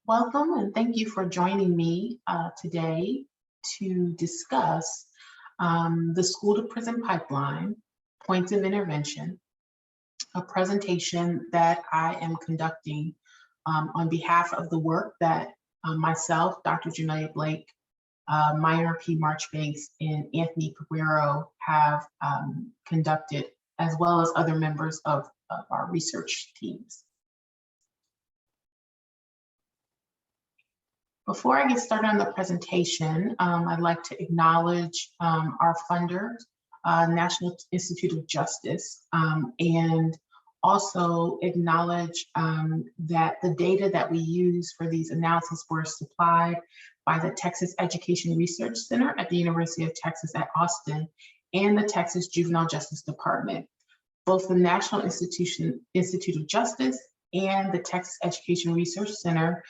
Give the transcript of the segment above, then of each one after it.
Welcome and thank you for joining me today to discuss the school to prison pipeline, points of intervention, a presentation that I am conducting on behalf of the work that myself, Dr. Jamelia Blake, Minor P. Marchbanks, and Anthony Peguero have conducted, as well as other members of our research teams. Before I get started on the presentation, I'd like to acknowledge our funders, National Institute of Justice, and also acknowledge that the data that we use for these analyses were supplied by the Texas Education Research Center at the University of Texas at Austin and the Texas Juvenile Justice Department. Both the National Institute of Justice and the Texas Education Research Center,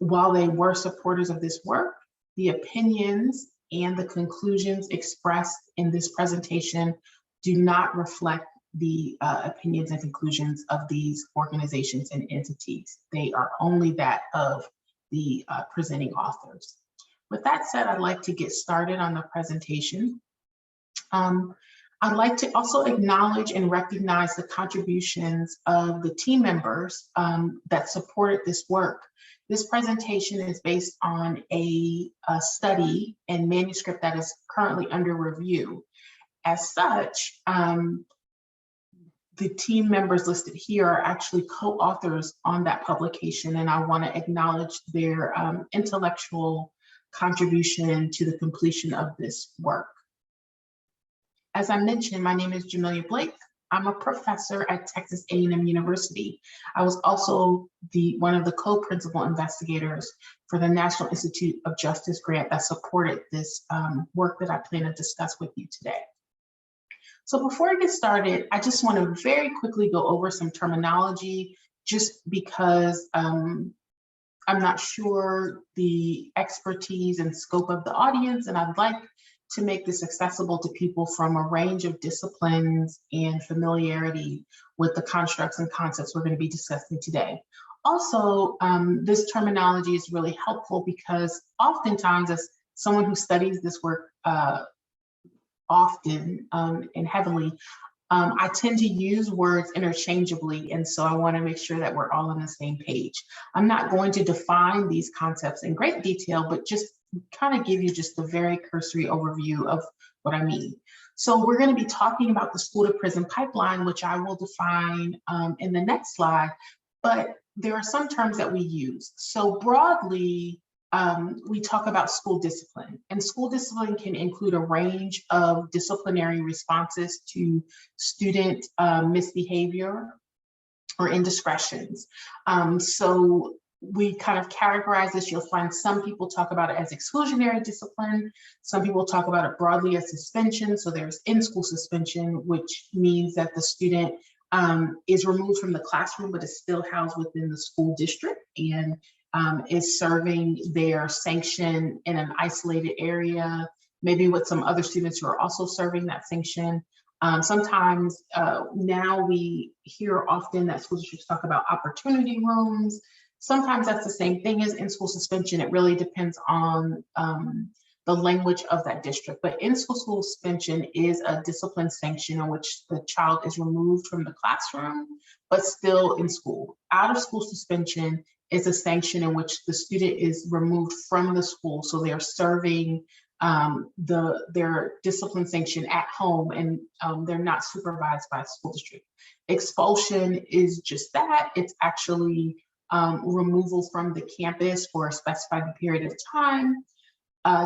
while they were supporters of this work, the opinions and the conclusions expressed in this presentation do not reflect the opinions and conclusions of these organizations and entities. They are only that of the presenting authors. With that said, I'd like to get started on the presentation. I'd like to also acknowledge and recognize the contributions of the team members that supported this work. This presentation is based on a study and manuscript that is currently under review. As such, the team members listed here are actually co-authors on that publication, and I want to acknowledge their intellectual contribution to the completion of this work. As I mentioned, my name is Jamelia Blake. I'm a professor at Texas A&M University. I was also one of the co-principal investigators for the National Institute of Justice grant that supported this work that I plan to discuss with you today. So before I get started, I just want to very quickly go over some terminology, just because I'm not sure the expertise and scope of the audience, and I'd like to make this accessible to people from a range of disciplines and familiarity with the constructs and concepts we're going to be discussing today. Also, this terminology is really helpful because oftentimes, as someone who studies this work often and heavily, I tend to use words interchangeably, and so I want to make sure that we're all on the same page. I'm not going to define these concepts in great detail, but just kind of give you just a very cursory overview of what I mean. So we're going to be talking about the school to prison pipeline, which I will define in the next slide, but there are some terms that we use. So broadly, we talk about school discipline, and school discipline can include a range of disciplinary responses to student misbehavior or indiscretions. So we kind of categorize this. You'll find some people talk about it as exclusionary discipline. Some people talk about it broadly as suspension. So there's in-school suspension, which means that the student is removed from the classroom, but is still housed within the school district and is serving their sanction in an isolated area, maybe with some other students who are also serving that sanction. Sometimes now we hear often that school districts talk about opportunity rooms. Sometimes that's the same thing as in-school suspension. It really depends on the language of that district. But in-school suspension is a discipline sanction in which the child is removed from the classroom, but still in school. Out-of-school suspension is a sanction in which the student is removed from the school, so they are serving their discipline sanction at home, and they're not supervised by a school district. Expulsion is just that. It's actually removal from the campus for a specified period of time.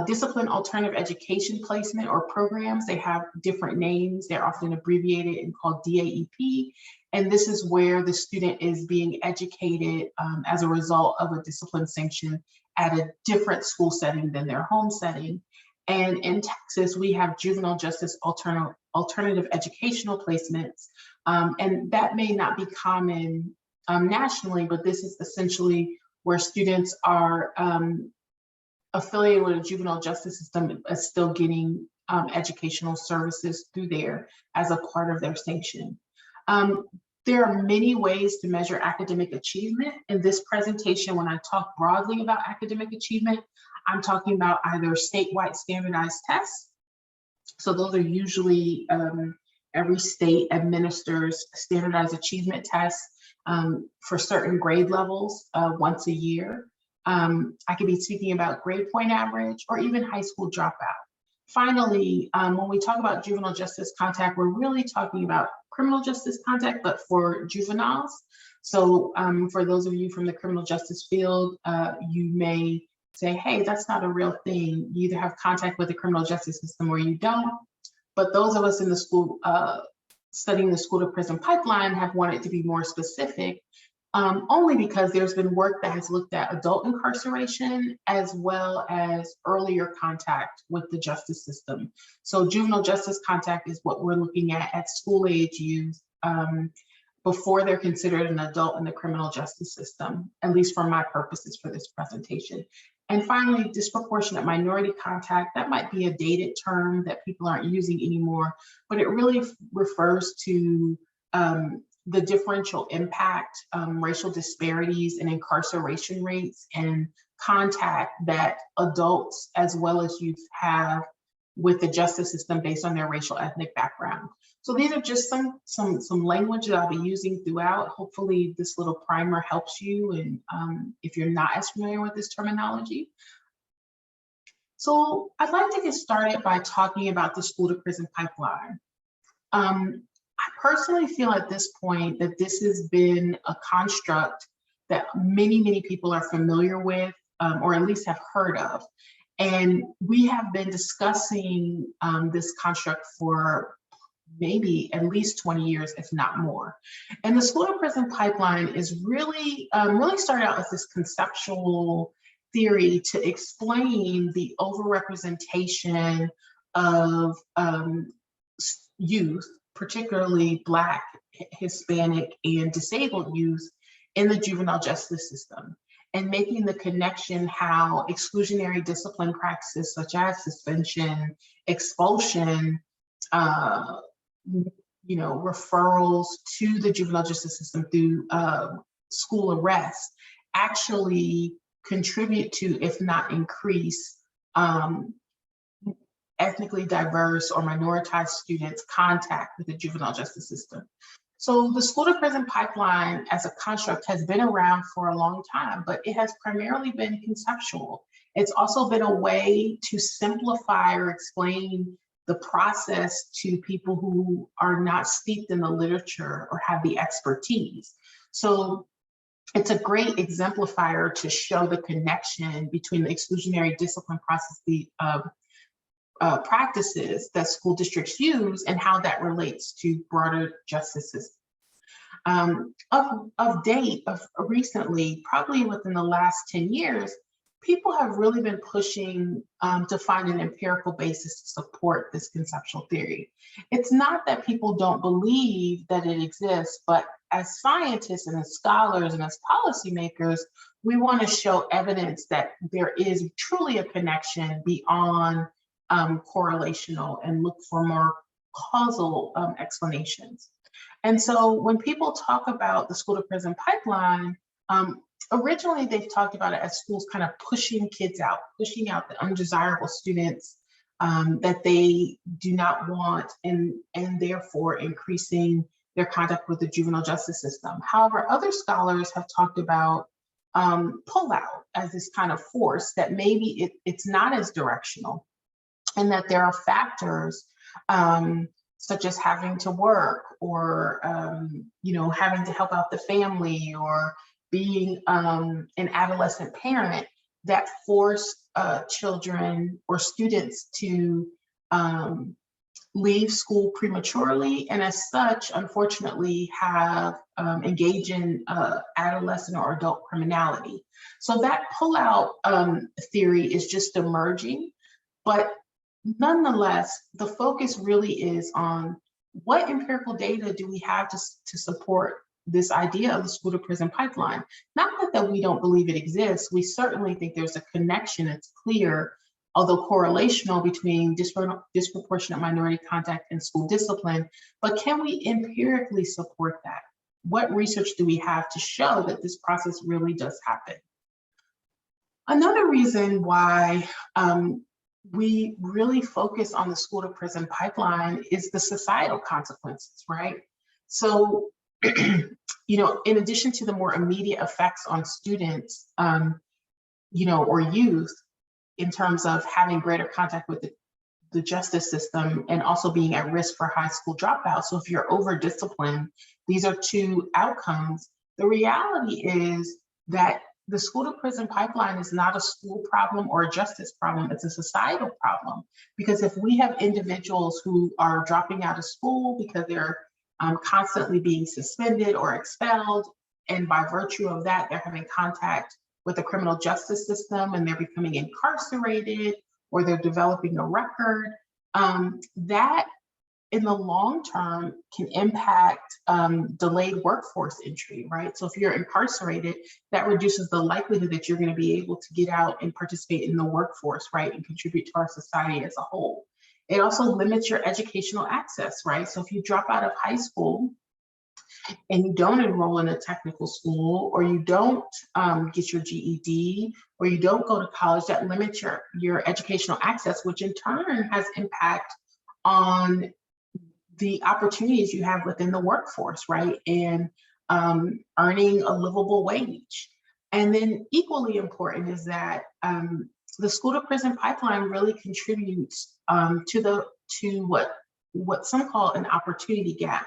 Discipline alternative education placement or programs, they have different names. They're often abbreviated and called DAEP. And this is where the student is being educated as a result of a discipline sanction at a different school setting than their home setting. And in Texas, we have juvenile justice alternative educational placements. And that may not be common nationally, but this is essentially where students are affiliated with a juvenile justice system is still getting educational services through there as a part of their sanction. There are many ways to measure academic achievement. In this presentation, when I talk broadly about academic achievement, I'm talking about either statewide standardized tests. So those are usually every state administers standardized achievement tests for certain grade levels once a year. I could be speaking about grade point average or even high school dropout. Finally, when we talk about juvenile justice contact, we're really talking about criminal justice contact, but for juveniles. So for those of you from the criminal justice field, you may say, hey, that's not a real thing. You either have contact with the criminal justice system or you don't. But those of us in the school, studying the school to prison pipeline have wanted to be more specific, only because there's been work that has looked at adult incarceration as well as earlier contact with the justice system. So juvenile justice contact is what we're looking at school age youth before they're considered an adult in the criminal justice system, at least for my purposes for this presentation. And finally, disproportionate minority contact, that might be a dated term that people aren't using anymore, but it really refers to the differential impact, racial disparities and incarceration rates and contact that adults as well as youth have with the justice system based on their racial ethnic background. So these are just some language that I'll be using throughout. Hopefully this little primer helps you, and if you're not as familiar with this terminology. So I'd like to get started by talking about the school to prison pipeline. I personally feel at this point that this has been a construct that many people are familiar with, or at least have heard of. And we have been discussing this construct for maybe at least 20 years, if not more. And the school to prison pipeline is really started out as this conceptual theory to explain the overrepresentation of youth, particularly Black, Hispanic, and disabled youth in the juvenile justice system, and making the connection how exclusionary discipline practices such as suspension, expulsion, referrals to the juvenile justice system through school arrest actually contribute to, if not increase, ethnically diverse or minoritized students' contact with the juvenile justice system. So the school to prison pipeline as a construct has been around for a long time, but it has primarily been conceptual. It's also been a way to simplify or explain the process to people who are not steeped in the literature or have the expertise. So it's a great exemplifier to show the connection between the exclusionary discipline process, practices that school districts use and how that relates to broader justice systems. Recently, probably within the last 10 years, people have really been pushing to find an empirical basis to support this conceptual theory. It's not that people don't believe that it exists, but as scientists and as scholars and as policymakers, we want to show evidence that there is truly a connection beyond correlational and look for more causal explanations. And so when people talk about the school to prison pipeline, originally they've talked about it as schools kind of pushing kids out, pushing out the undesirable students that they do not want, and therefore increasing their contact with the juvenile justice system. However, other scholars have talked about pullout as this kind of force that maybe it's not as directional, and that there are factors such as having to work or having to help out the family or being an adolescent parent that force children or students to leave school prematurely, and as such, unfortunately, have engaged in adolescent or adult criminality. So that pullout theory is just emerging, but nonetheless, the focus really is on what empirical data do we have to support this idea of the school to prison pipeline. Not that we don't believe it exists. We certainly think there's a connection. It's clear, although correlational, between disproportionate minority contact and school discipline. But can we empirically support that? what research do we have to show that this process really does happen? Another reason why we really focus on the school to prison pipeline is the societal consequences, right? So, in addition to the more immediate effects on students, or youth, in terms of having greater contact with the justice system and also being at risk for high school dropout. So if you're over disciplined, these are two outcomes. The reality is that the school to prison pipeline is not a school problem or a justice problem, it's a societal problem. Because if we have individuals who are dropping out of school because they're constantly being suspended or expelled, and by virtue of that, they're having contact with the criminal justice system and they're becoming incarcerated, or they're developing a record, that in the long term can impact delayed workforce entry, right? So if you're incarcerated, that reduces the likelihood that you're gonna be able to get out and participate in the workforce, right? And contribute to our society as a whole. It also limits your educational access, right? So if you drop out of high school and you don't enroll in a technical school, or you don't get your GED, or you don't go to college, that limits your educational access, which in turn has impact on the opportunities you have within the workforce, right? And earning a livable wage. And then equally important is that the school to prison pipeline really contributes to what some call an opportunity gap,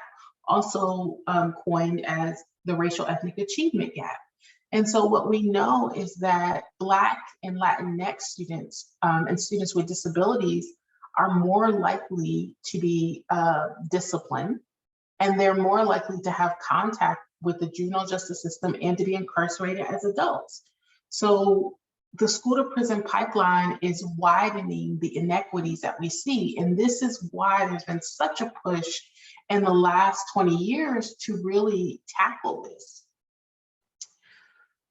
also coined as the racial ethnic achievement gap. And so what we know is that Black and Latinx students and students with disabilities are more likely to be disciplined, and they're more likely to have contact with the juvenile justice system and to be incarcerated as adults. So the school to prison pipeline is widening the inequities that we see. And this is why there's been such a push in the last 20 years to really tackle this.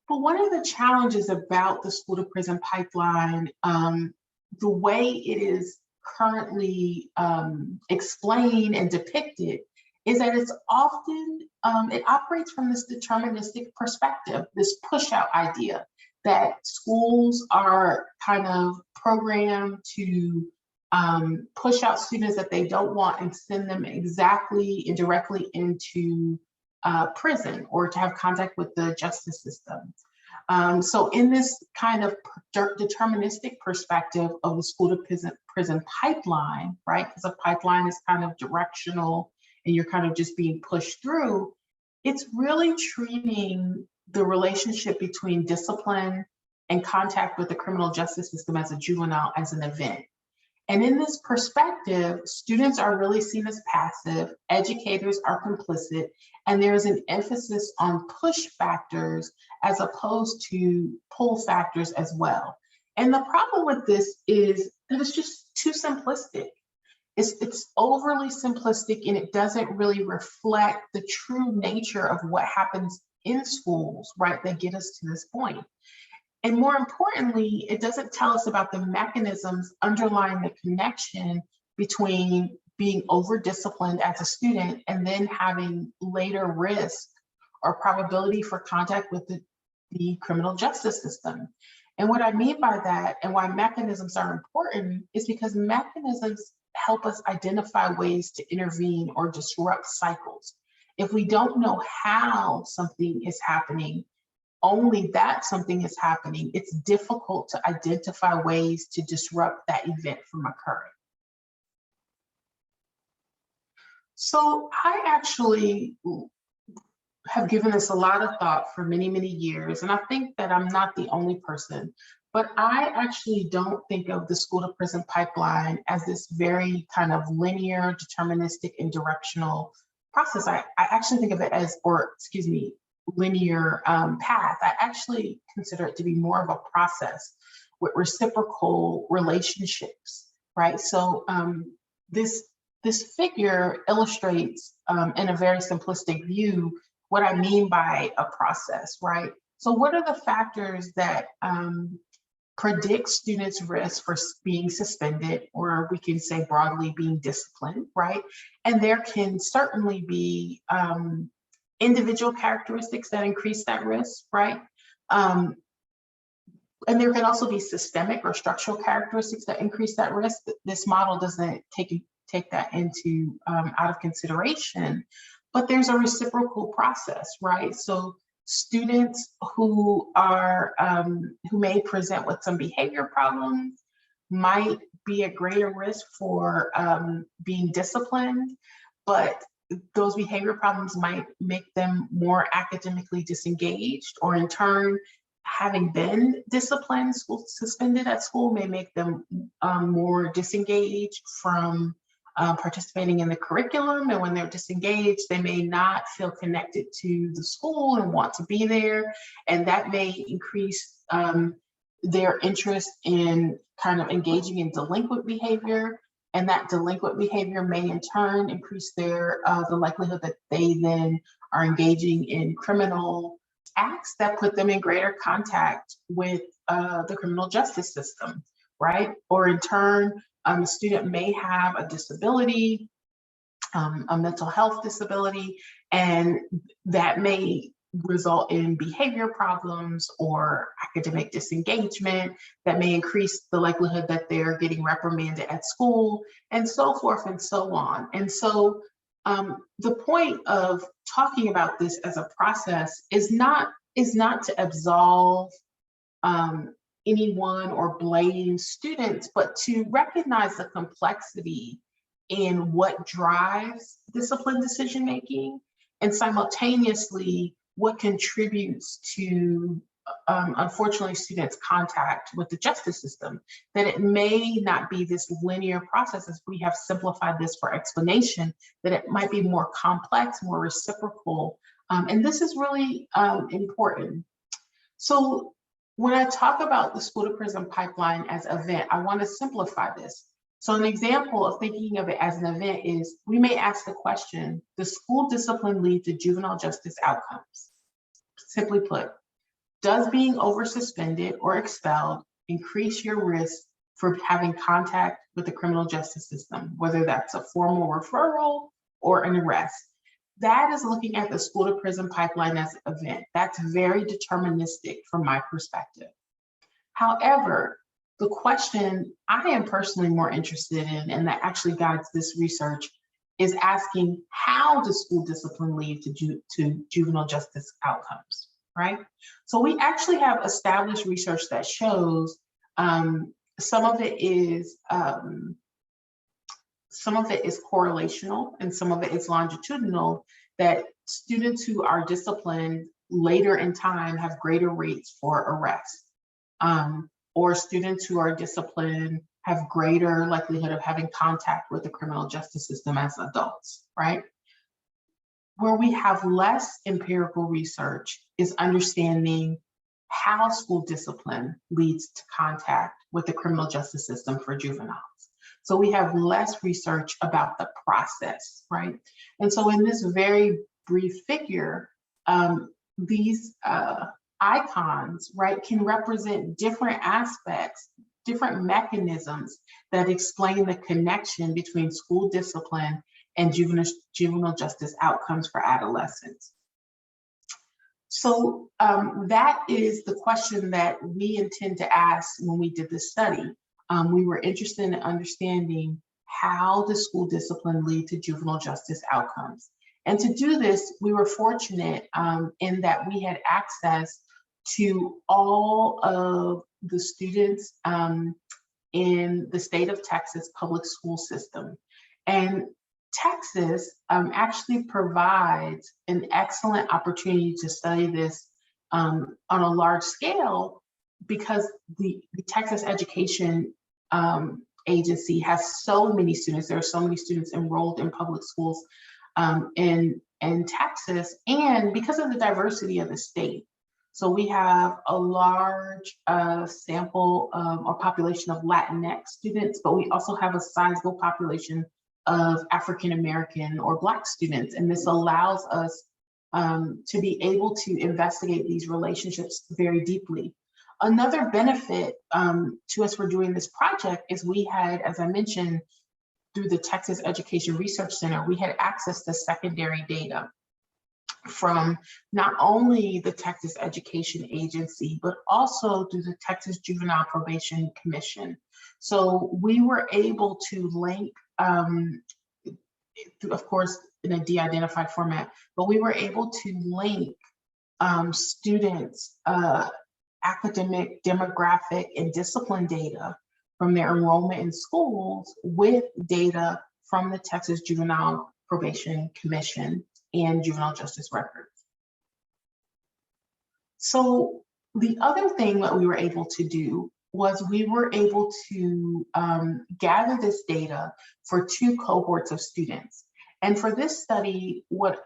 But one of the challenges about the school to prison pipeline, the way it is currently explained and depicted, is that it's often, it operates from this deterministic perspective, this push out idea that schools are kind of programmed to push out students that they don't want and send them exactly and directly into prison or to have contact with the justice system. So in this kind of deterministic perspective of the school to prison pipeline, right? Because a pipeline is kind of directional and you're kind of just being pushed through, it's really treating the relationship between discipline and contact with the criminal justice system as a juvenile as an event. And in this perspective, students are really seen as passive, educators are complicit, and there's an emphasis on push factors as opposed to pull factors as well. And the problem with this is that it's just too simplistic. It's overly simplistic, and it doesn't really reflect the true nature of what happens in schools, right, that get us to this point. And more importantly, it doesn't tell us about the mechanisms underlying the connection between being over-disciplined as a student and then having later risk or probability for contact with the criminal justice system. And what I mean by that, and why mechanisms are important, is because mechanisms help us identify ways to intervene or disrupt cycles. If we don't know how something is happening, only that something is happening, it's difficult to identify ways to disrupt that event from occurring. So I actually have given this a lot of thought for many, many years, and I think that I'm not the only person, but I actually don't think of the school to prison pipeline as this very kind of linear, deterministic, and directional process. I actually think of it as, linear path. I actually consider it to be more of a process with reciprocal relationships, right? So this figure illustrates in a very simplistic view what I mean by a process, right? So what are the factors that predict students' risk for being suspended, or we can say broadly being disciplined, right? And there can certainly be individual characteristics that increase that risk, right? And there can also be systemic or structural characteristics that increase that risk. This model doesn't take that into out of consideration, but there's a reciprocal process, right? So students who are who may present with some behavior problems might be at greater risk for being disciplined, but those behavior problems might make them more academically disengaged, or in turn, having been disciplined, suspended at school may make them more disengaged from participating in the curriculum. And when they're disengaged, they may not feel connected to the school and want to be there. And that may increase their interest in kind of engaging in delinquent behavior. And that delinquent behavior may in turn increase their the likelihood that they then are engaging in criminal acts that put them in greater contact with the criminal justice system, right? Or in turn, a student may have a disability, a mental health disability, and that may result in behavior problems or academic disengagement that may increase the likelihood that they're getting reprimanded at school, and so forth and so on. And so the point of talking about this as a process is not to absolve anyone or blame students, but to recognize the complexity in what drives discipline decision making, and simultaneously what contributes to unfortunately students' contact with the justice system. That it may not be this linear process, as we have simplified this for explanation, that it might be more complex, more reciprocal, and this is really important. So when I talk about the school to prison pipeline as an event, I want to simplify this. So an example of thinking of it as an event is, we may ask the question, does school discipline lead to juvenile justice outcomes? Simply put, does being over suspended or expelled increase your risk for having contact with the criminal justice system, whether that's a formal referral or an arrest? That is looking at the school to prison pipeline as an event. That's very deterministic from my perspective. However, the question I am personally more interested in, and that actually guides this research, is asking, how does school discipline lead to juvenile justice outcomes, right? So we actually have established research that shows some of it is correlational and some of it is longitudinal, that students who are disciplined later in time have greater rates for arrest. Or students who are disciplined have greater likelihood of having contact with the criminal justice system as adults, right? Where we have less empirical research is understanding how school discipline leads to contact with the criminal justice system for juveniles. So we have less research about the process, right? And so in this very brief figure, these icons, right, can represent different aspects, different mechanisms that explain the connection between school discipline and juvenile justice outcomes for adolescents. So that is the question that we intend to ask when we did this study. We were interested in understanding, how does school discipline lead to juvenile justice outcomes? And to do this, we were fortunate in that we had access to all of the students in the state of Texas public school system. And Texas actually provides an excellent opportunity to study this on a large scale, because the Texas Education Agency has so many students. There are so many students enrolled in public schools in Texas, and because of the diversity of the state. So we have a large sample or population of Latinx students, but we also have a sizable population of African American or Black students. And this allows us to be able to investigate these relationships very deeply. Another benefit to us for doing this project is we had, as I mentioned, through the Texas Education Research Center, we had access to secondary data. from not only the Texas Education Agency, but also through the Texas Juvenile Probation Commission. So we were able to link, of course, in a de-identified format, but we were able to link students' academic, demographic, and discipline data from their enrollment in schools with data from the Texas Juvenile Probation Commission and juvenile justice records. So the other thing that we were able to do was we were able to gather this data for 2 cohorts of students. And for this study, what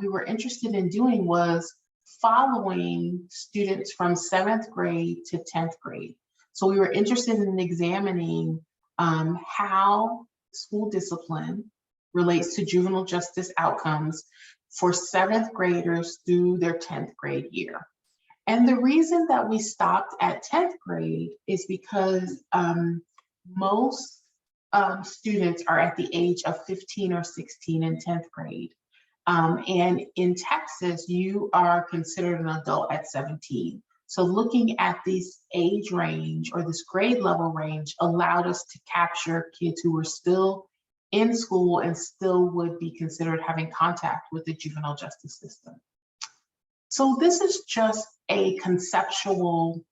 we were interested in doing was following students from 7th grade to 10th grade. So we were interested in examining how school discipline relates to juvenile justice outcomes for 7th graders through their 10th grade year. And the reason that we stopped at 10th grade is because most students are at the age of 15 or 16 in 10th grade. And in Texas, you are considered an adult at 17. So looking at this age range or this grade level range allowed us to capture kids who were still in school and still would be considered having contact with the juvenile justice system. So this is just a conceptual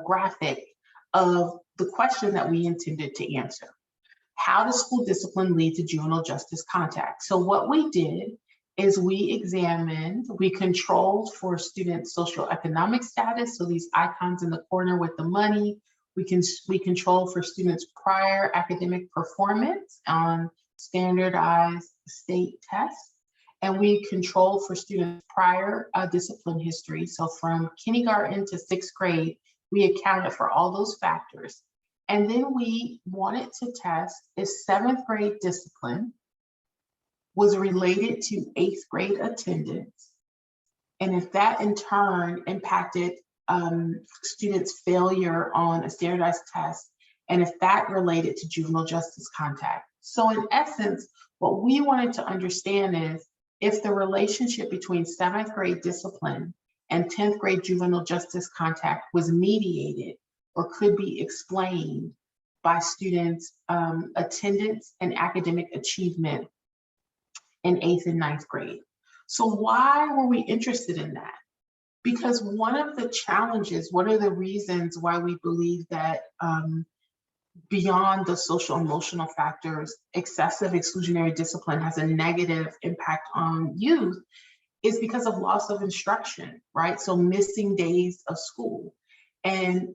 graphic of the question that we intended to answer. How does school discipline lead to juvenile justice contact? So what we did is we controlled for students' socioeconomic status. So these icons in the corner with the money, we control for students' prior academic performance on standardized state tests. And we control for students' prior discipline history. So from kindergarten to 6th grade, we accounted for all those factors. And then we wanted to test if 7th grade discipline was related to 8th grade attendance, and if that in turn impacted students' failure on a standardized test, and if that related to juvenile justice contact. So in essence, what we wanted to understand is if the relationship between 7th grade discipline and 10th grade juvenile justice contact was mediated or could be explained by students' attendance and academic achievement in 8th and 9th grade. So why were we interested in that? Because one of the challenges, one of the reasons why we believe that beyond the social emotional factors, excessive exclusionary discipline has a negative impact on youth is because of loss of instruction, right? So missing days of school. And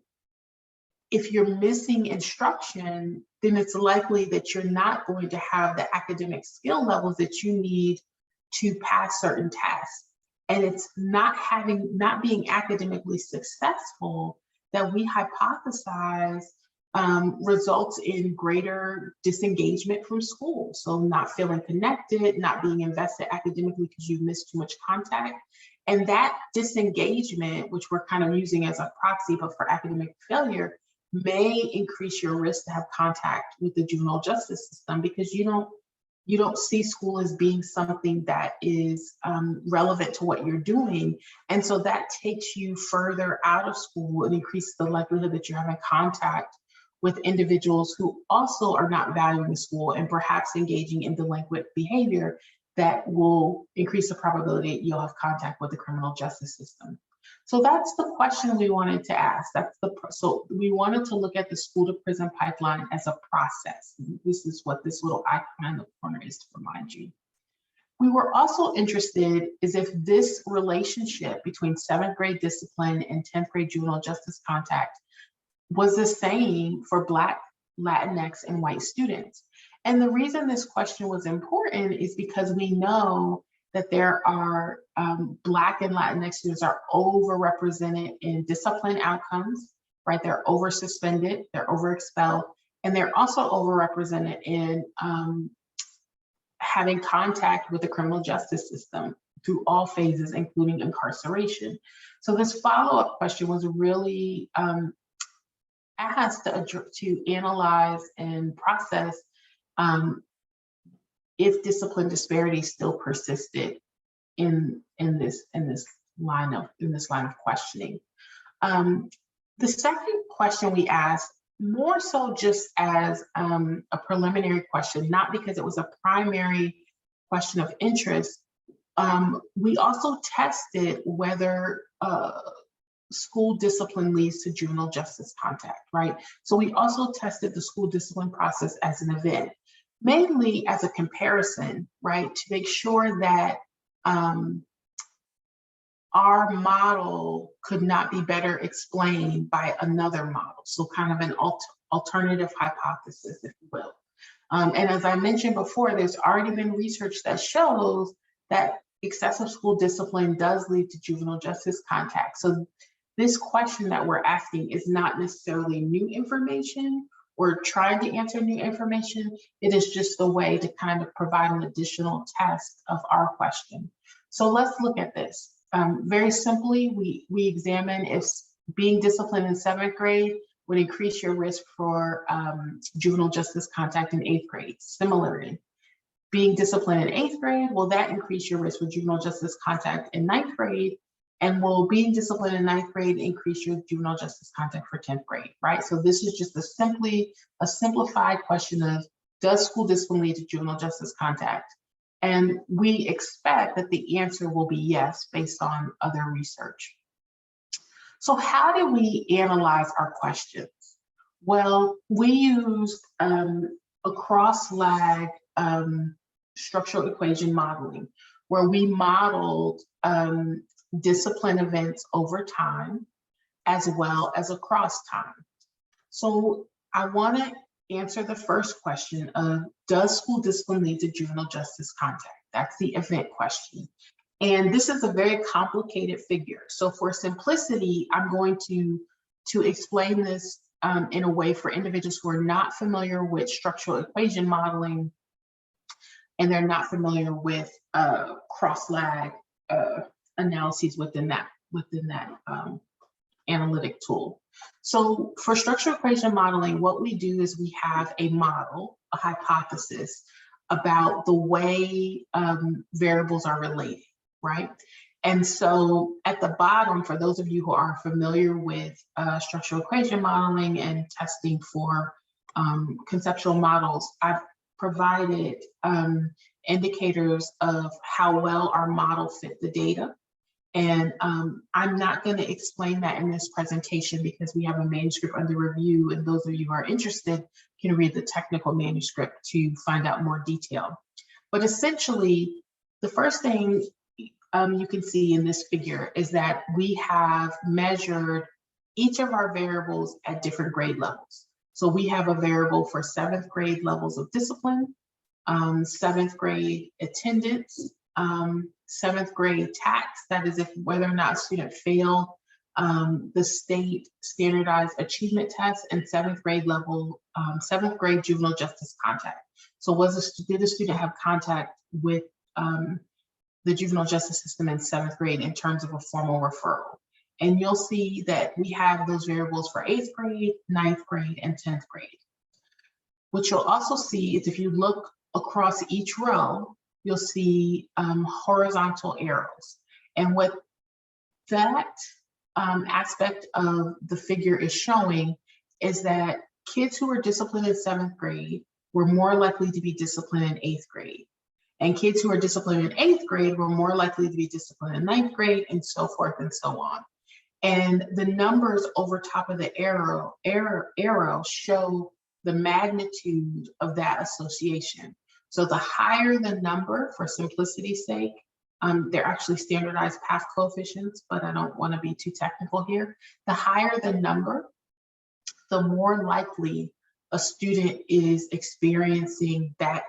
if you're missing instruction, then it's likely that you're not going to have the academic skill levels that you need to pass certain tests. And it's not being academically successful that we hypothesize results in greater disengagement from school. So not feeling connected, not being invested academically because you've missed too much contact. And that disengagement, which we're kind of using as a proxy, but for academic failure, may increase your risk to have contact with the juvenile justice system because you don't see school as being something that is relevant to what you're doing. And so that takes you further out of school and increases the likelihood that you're having contact with individuals who also are not valuing school and perhaps engaging in delinquent behavior that will increase the probability that you'll have contact with the criminal justice system. So that's the question we wanted to ask. So we wanted to look at the school to prison pipeline as a process. This is what this little icon in the corner is to remind you. We were also interested is if this relationship between 7th grade discipline and 10th grade juvenile justice contact was the same for Black, Latinx, and white students. And the reason this question was important is because we know that there are Black and Latinx students are overrepresented in discipline outcomes, right? They're over suspended, they're over expelled, and they're also overrepresented in having contact with the criminal justice system through all phases, including incarceration. So this follow-up question was really asked to analyze and process if discipline disparities still persisted in this line of questioning. The second question we asked, more so just as a preliminary question, not because it was a primary question of interest. We also tested whether school discipline leads to juvenile justice contact, right? So we also tested the school discipline process as an event, mainly as a comparison, right? To make sure that our model could not be better explained by another model. So kind of an alternative hypothesis, if you will. And as I mentioned before, there's already been research that shows that excessive school discipline does lead to juvenile justice contact. So this question that we're asking is not necessarily new information or trying to answer new information. It is just a way to kind of provide an additional test of our question. So let's look at this. Very simply, we examine if being disciplined in 7th grade would increase your risk for juvenile justice contact in 8th grade. Similarly, being disciplined in 8th grade, will that increase your risk for juvenile justice contact in 9th grade? And will being disciplined in 9th grade increase your juvenile justice contact for 10th grade, right? So this is just a simplified question of, does school discipline lead to juvenile justice contact? And we expect that the answer will be yes, based on other research. So how do we analyze our questions? Well, we used a cross-lag structural equation modeling, where we modeled discipline events over time, as well as across time. So I want to answer the first question of, does school discipline lead to juvenile justice contact? That's the event question. And this is a very complicated figure. So for simplicity, I'm going to explain this in a way for individuals who are not familiar with structural equation modeling, and they're not familiar with cross-lag analyses within that analytic tool. So for structural equation modeling, what we do is we have a model, a hypothesis about the way variables are related, right? And so at the bottom, for those of you who are familiar with structural equation modeling and testing for conceptual models, I've provided indicators of how well our model fit the data. And I'm not going to explain that in this presentation because we have a manuscript under review, and those of you who are interested can read the technical manuscript to find out more detail. But essentially, the first thing you can see in this figure is that we have measured each of our variables at different grade levels. So we have a variable for 7th grade levels of discipline, 7th grade attendance, 7th grade tax, that is if whether or not a student failed the state standardized achievement test, and 7th grade level, 7th grade juvenile justice contact. So did the student have contact with the juvenile justice system in 7th grade in terms of a formal referral? And you'll see that we have those variables for 8th grade, 9th grade, and 10th grade. What you'll also see is if you look across each row, you'll see horizontal arrows. And what that aspect of the figure is showing is that kids who were disciplined in 7th grade were more likely to be disciplined in 8th grade. And kids who are disciplined in 8th grade were more likely to be disciplined in 9th grade, and so forth and so on. And the numbers over top of the arrow show the magnitude of that association. So the higher the number, for simplicity's sake, they're actually standardized path coefficients, but I don't want to be too technical here. The higher the number, the more likely a student is experiencing that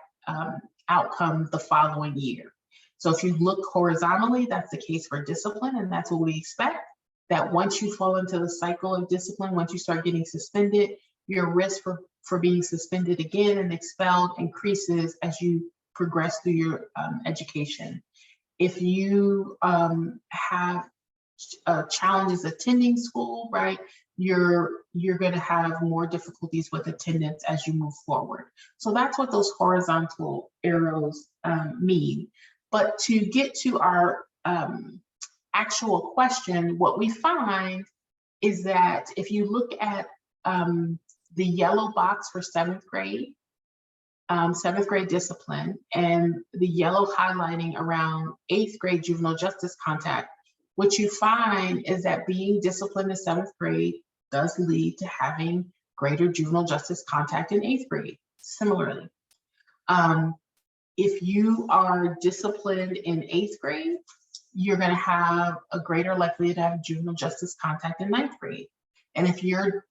outcome the following year. So if you look horizontally, that's the case for discipline, and that's what we expect, that once you fall into the cycle of discipline, once you start getting suspended, your risk for being suspended again and expelled increases as you progress through your education. If you have challenges attending school, right, you're going to have more difficulties with attendance as you move forward. So that's what those horizontal arrows mean. But to get to our actual question, what we find is that if you look at the yellow box for seventh grade discipline, and the yellow highlighting around eighth grade juvenile justice contact, what you find is that being disciplined in seventh grade does lead to having greater juvenile justice contact in eighth grade. Similarly, if you are disciplined in eighth grade, you're going to have a greater likelihood to have juvenile justice contact in ninth grade. And if you're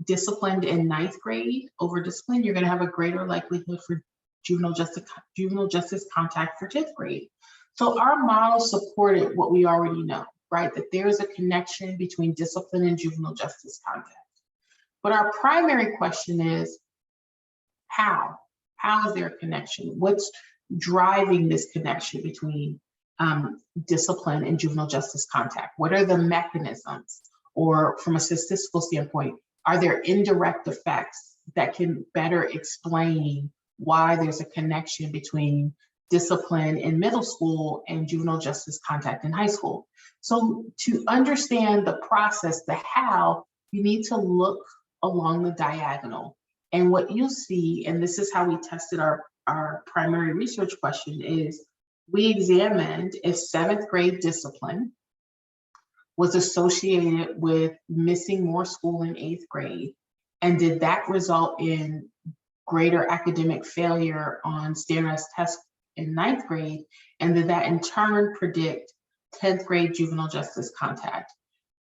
disciplined in ninth grade over discipline, you're going to have a greater likelihood for juvenile justice contact for 10th grade. So our model supported what we already know, right? That there is a connection between discipline and juvenile justice contact. But our primary question is, how? How is there a connection? What's driving this connection between discipline and juvenile justice contact? What are the mechanisms? Or from a statistical standpoint, are there indirect effects that can better explain why there's a connection between discipline in middle school and juvenile justice contact in high school? So to understand the process, the how, you need to look along the diagonal. And what you'll see, and this is how we tested our primary research question, is we examined if seventh grade discipline was associated with missing more school in eighth grade, and did that result in greater academic failure on standardized tests in ninth grade, and did that in turn predict 10th grade juvenile justice contact?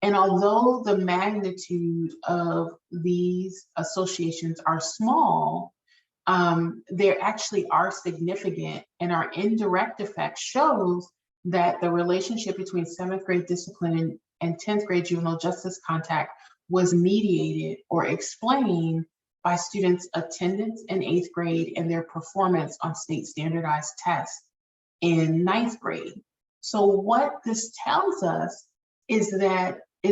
And although the magnitude of these associations are small, they actually are significant, and our indirect effect shows that the relationship between seventh grade discipline and 10th grade juvenile justice contact was mediated or explained by students' attendance in eighth grade and their performance on state standardized tests in ninth grade. So what this tells us is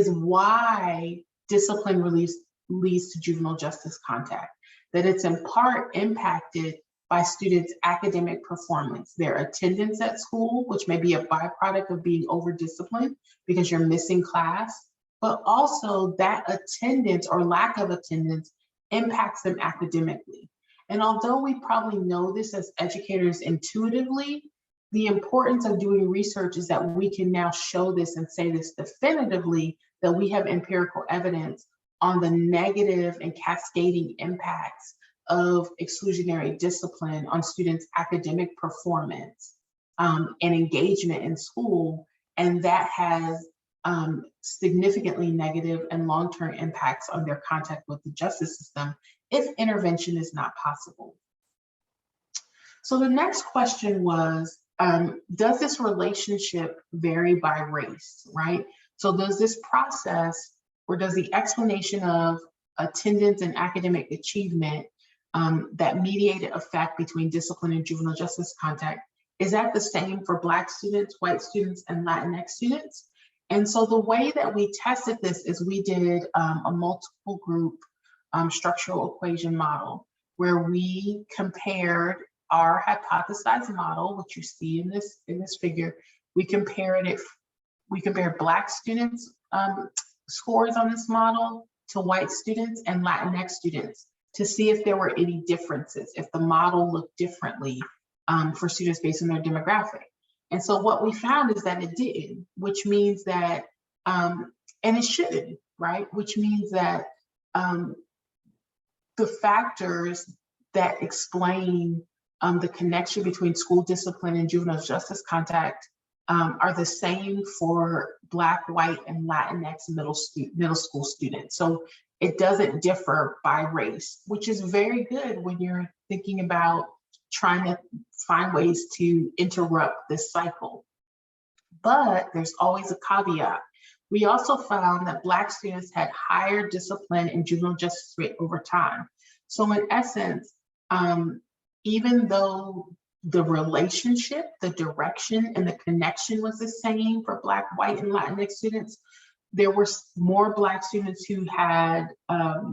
why discipline leads to juvenile justice contact, that it's in part impacted by students' academic performance, their attendance at school, which may be a byproduct of being over-disciplined because you're missing class, but also that attendance or lack of attendance impacts them academically. And although we probably know this as educators intuitively, the importance of doing research is that we can now show this and say this definitively, that we have empirical evidence on the negative and cascading impacts of exclusionary discipline on students' academic performance and engagement in school, and that has significantly negative and long-term impacts on their contact with the justice system if intervention is not possible. So the next question was, does this relationship vary by race, right? So does this process, or does the explanation of attendance and academic achievement, that mediated effect between discipline and juvenile justice contact, is that the same for Black students, white students, and Latinx students? And so the way that we tested this is we did a multiple group structural equation model, where we compared our hypothesized model, which you see in this figure. We compared Black students' scores on this model to white students and Latinx students to see if there were any differences, if the model looked differently for students based on their demographic. And so what we found is that it didn't, which means that, and it shouldn't, right? Which means that the factors that explain the connection between school discipline and juvenile justice contact are the same for Black, white, and Latinx middle school students. So it doesn't differ by race, which is very good when you're thinking about trying to find ways to interrupt this cycle. But there's always a caveat. We also found that Black students had higher discipline and juvenile justice rate over time. So in essence, even though the relationship, the direction, and the connection was the same for Black, white, and Latinx students, there were more Black students who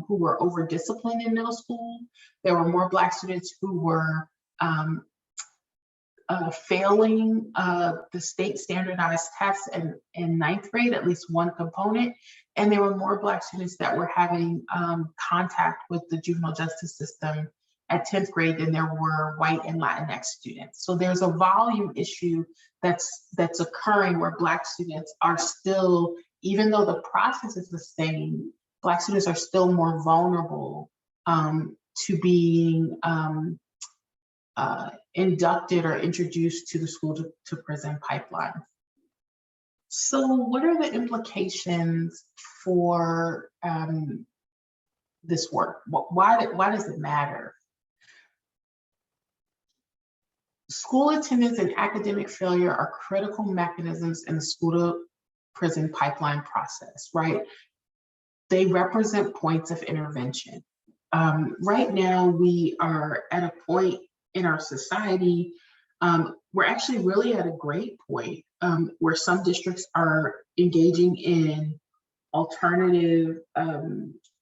were over disciplined in middle school. There were more Black students who were failing the state standardized tests in ninth grade, at least one component. And there were more Black students that were having contact with the juvenile justice system at 10th grade than there were white and Latinx students. So there's a volume issue that's occurring where Black students are still, even though the process is the same, Black students are still more vulnerable to being inducted or introduced to the school to prison pipeline. So what are the implications for this work? Why does it matter? School attendance and academic failure are critical mechanisms in the school to prison pipeline process, right? They represent points of intervention. Right now, we are at a point in our society, we're actually really at a great point where some districts are engaging in alternative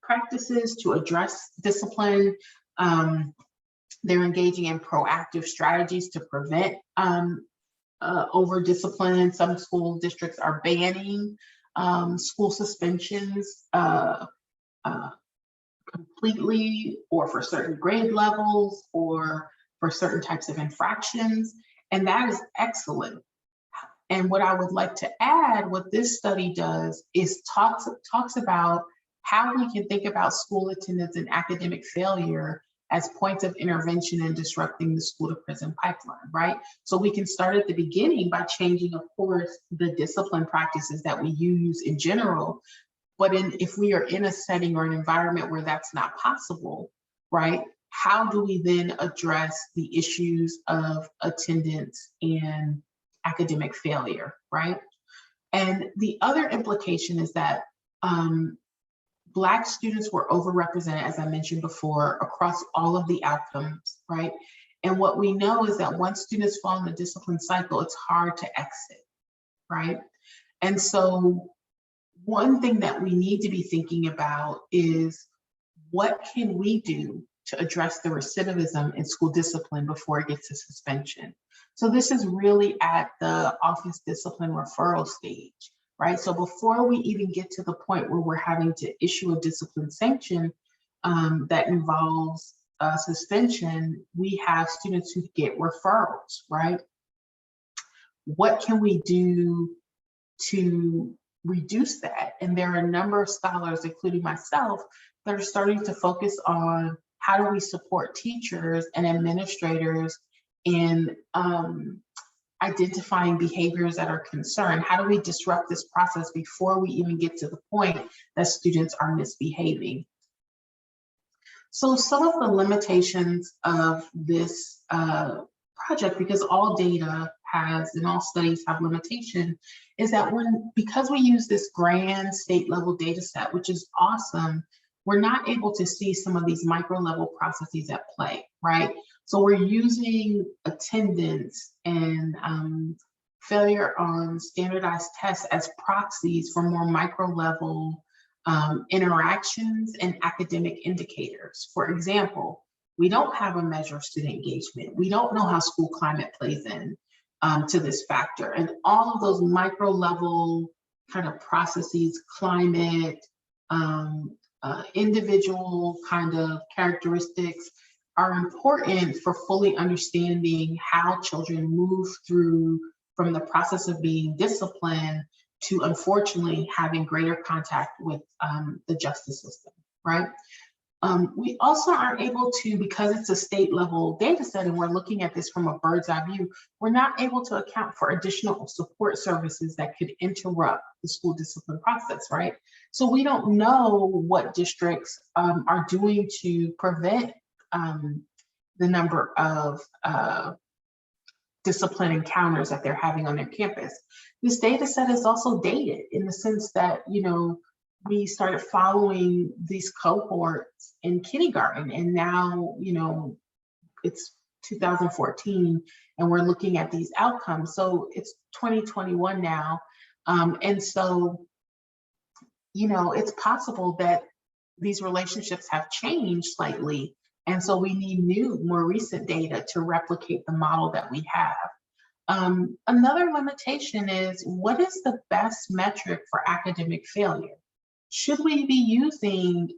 practices to address discipline. They're engaging in proactive strategies to prevent over discipline. Some school districts are banning school suspensions completely, or for certain grade levels, or for certain types of infractions, and that is excellent. And what I would like to add, what this study does is talks about how we can think about school attendance and academic failure as points of intervention in disrupting the school to prison pipeline, right? So we can start at the beginning by changing, of course, the discipline practices that we use in general. But if we are in a setting or an environment where that's not possible, right? How do we then address the issues of attendance and academic failure, right? And the other implication is that Black students were overrepresented, as I mentioned before, across all of the outcomes, right? And what we know is that once students fall in the discipline cycle, it's hard to exit, right? And so one thing that we need to be thinking about is what can we do to address the recidivism in school discipline before it gets to suspension? So this is really at the office discipline referral stage, right? So before we even get to the point where we're having to issue a discipline sanction that involves suspension, we have students who get referrals, right? What can we do to reduce that? And there are a number of scholars, including myself, that are starting to focus on how do we support teachers and administrators in identifying behaviors that are concerned. How do we disrupt this process before we even get to the point that students are misbehaving? So some of the limitations of this project, because all data has and all studies have limitation, is that because we use this grand state level data set, which is awesome, we're not able to see some of these micro level processes at play, right? So we're using attendance and failure on standardized tests as proxies for more micro level interactions and academic indicators. For example, we don't have a measure of student engagement. We don't know how school climate plays in to this factor. And all of those micro level kind of processes, climate, individual kind of characteristics are important for fully understanding how children move through from the process of being disciplined to unfortunately having greater contact with the justice system, right? We also aren't able to, because it's a state level data set and we're looking at this from a bird's eye view, we're not able to account for additional support services that could interrupt the school discipline process, right? So we don't know what districts are doing to prevent the number of discipline encounters that they're having on their campus. This data set is also dated in the sense that, you know, we started following these cohorts in kindergarten, and now, you know, it's 2014 and we're looking at these outcomes. So it's 2021 now. And so, you know, it's possible that these relationships have changed slightly. And so we need new, more recent data to replicate the model that we have. Another limitation is, what is the best metric for academic failure? Should we be using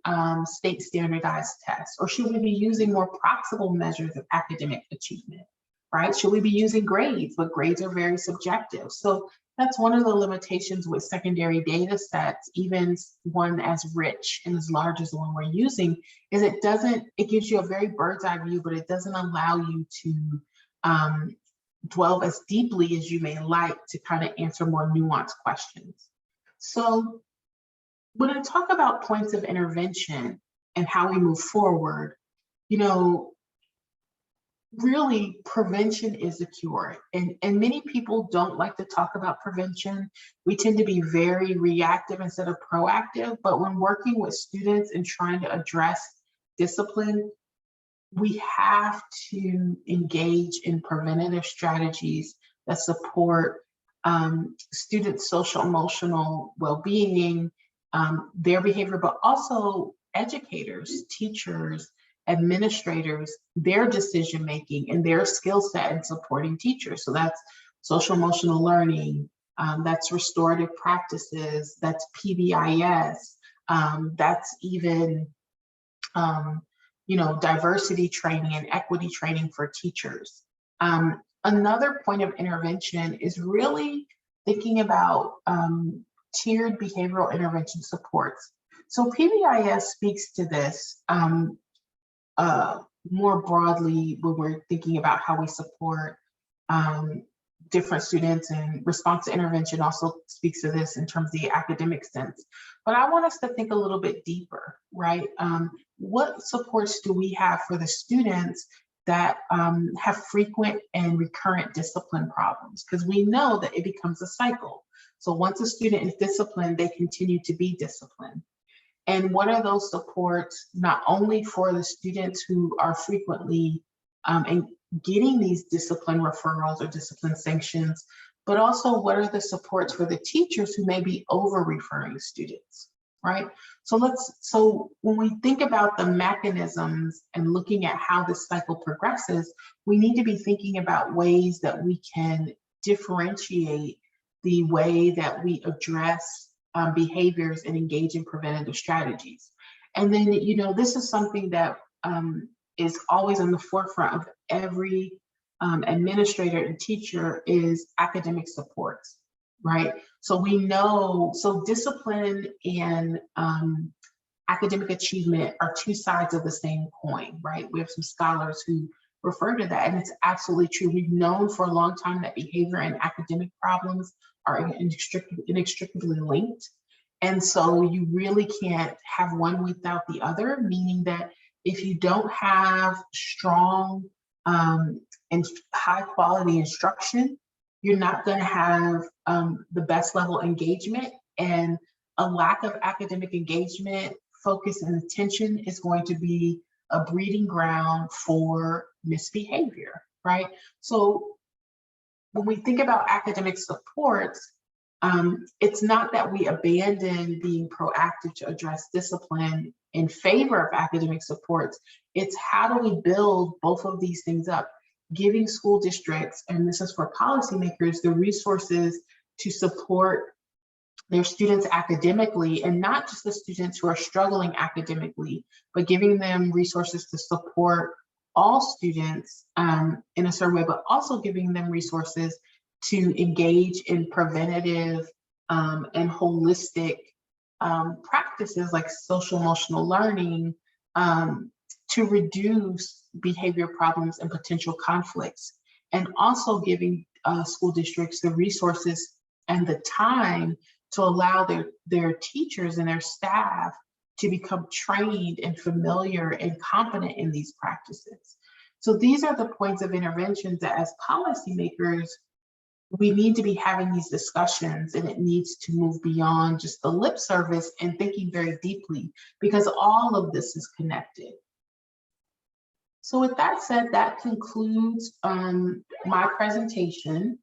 state standardized tests, or should we be using more proximal measures of academic achievement, right? Should we be using grades? But grades are very subjective. So that's one of the limitations with secondary data sets, even one as rich and as large as the one we're using, is it gives you a very bird's eye view, but it doesn't allow you to dwell as deeply as you may like to kind of answer more nuanced questions. So when I talk about points of intervention and how we move forward, really prevention is the cure. And many people don't like to talk about prevention. We tend to be very reactive instead of proactive, but when working with students and trying to address discipline, we have to engage in preventative strategies that support students' social emotional well-being, their behavior, but also educators, teachers, administrators, their decision-making and their skill set in supporting teachers. So that's social emotional learning, that's restorative practices, that's PBIS, that's even diversity training and equity training for teachers. Another point of intervention is really thinking about tiered behavioral intervention supports. So PBIS speaks to this more broadly when we're thinking about how we support different students, and response to intervention also speaks to this in terms of the academic sense. But I want us to think a little bit deeper, right? What supports do we have for the students that have frequent and recurrent discipline problems? Because we know that it becomes a cycle. So once a student is disciplined, they continue to be disciplined. And what are those supports, not only for the students who are frequently and getting these discipline referrals or discipline sanctions, but also what are the supports for the teachers who may be over referring students, right? So when we think about the mechanisms and looking at how this cycle progresses, we need to be thinking about ways that we can differentiate the way that we address behaviors and engage in preventative strategies. And then, this is something that is always on the forefront of every administrator and teacher, is academic supports, right? So we know, discipline and academic achievement are two sides of the same coin, right? We have some scholars who refer to that, and it's absolutely true. We've known for a long time that behavior and academic problems are inextricably linked. And so you really can't have one without the other, meaning that if you don't have strong and high quality instruction, you're not going to have the best level engagement, and a lack of academic engagement, focus, and attention is going to be a breeding ground for misbehavior, right? So when we think about academic supports, it's not that we abandon being proactive to address discipline in favor of academic supports. It's how do we build both of these things up, giving school districts, and this is for policymakers, the resources to support their students academically, and not just the students who are struggling academically, but giving them resources to support all students in a certain way, but also giving them resources to engage in preventative and holistic practices like social emotional learning to reduce behavior problems and potential conflicts, and also giving school districts the resources and the time to allow their teachers and their staff to become trained and familiar and competent in these practices. So these are the points of intervention that as policymakers, we need to be having these discussions, and it needs to move beyond just the lip service and thinking very deeply, because all of this is connected. So with that said, that concludes my presentation.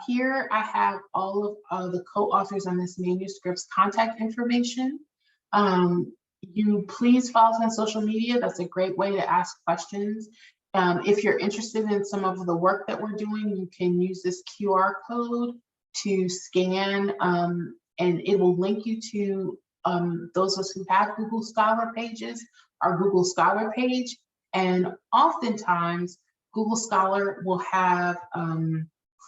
Here I have all of the co-authors on this manuscript's contact information. You please follow us on social media. That's a great way to ask questions. If you're interested in some of the work that we're doing, you can use this QR code to scan, and it will link you to those of us who have Google Scholar pages, our Google Scholar page. And oftentimes, Google Scholar will have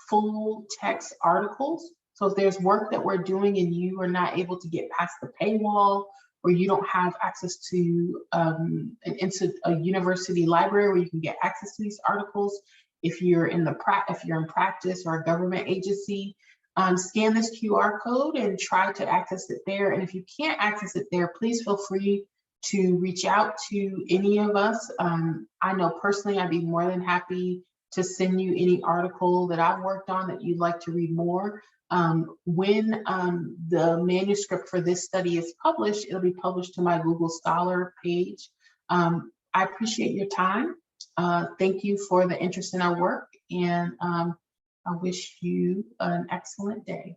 full text articles. So if there's work that we're doing and you are not able to get past the paywall, or you don't have access to into a university library where you can get access to these articles, if you're in practice or a government agency, scan this QR code and try to access it there. And if you can't access it there, please feel free to reach out to any of us. I know personally I'd be more than happy to send you any article that I've worked on that you'd like to read more. When the manuscript for this study is published, it'll be published to my Google Scholar page. I appreciate your time. Thank you for the interest in our work, and I wish you an excellent day.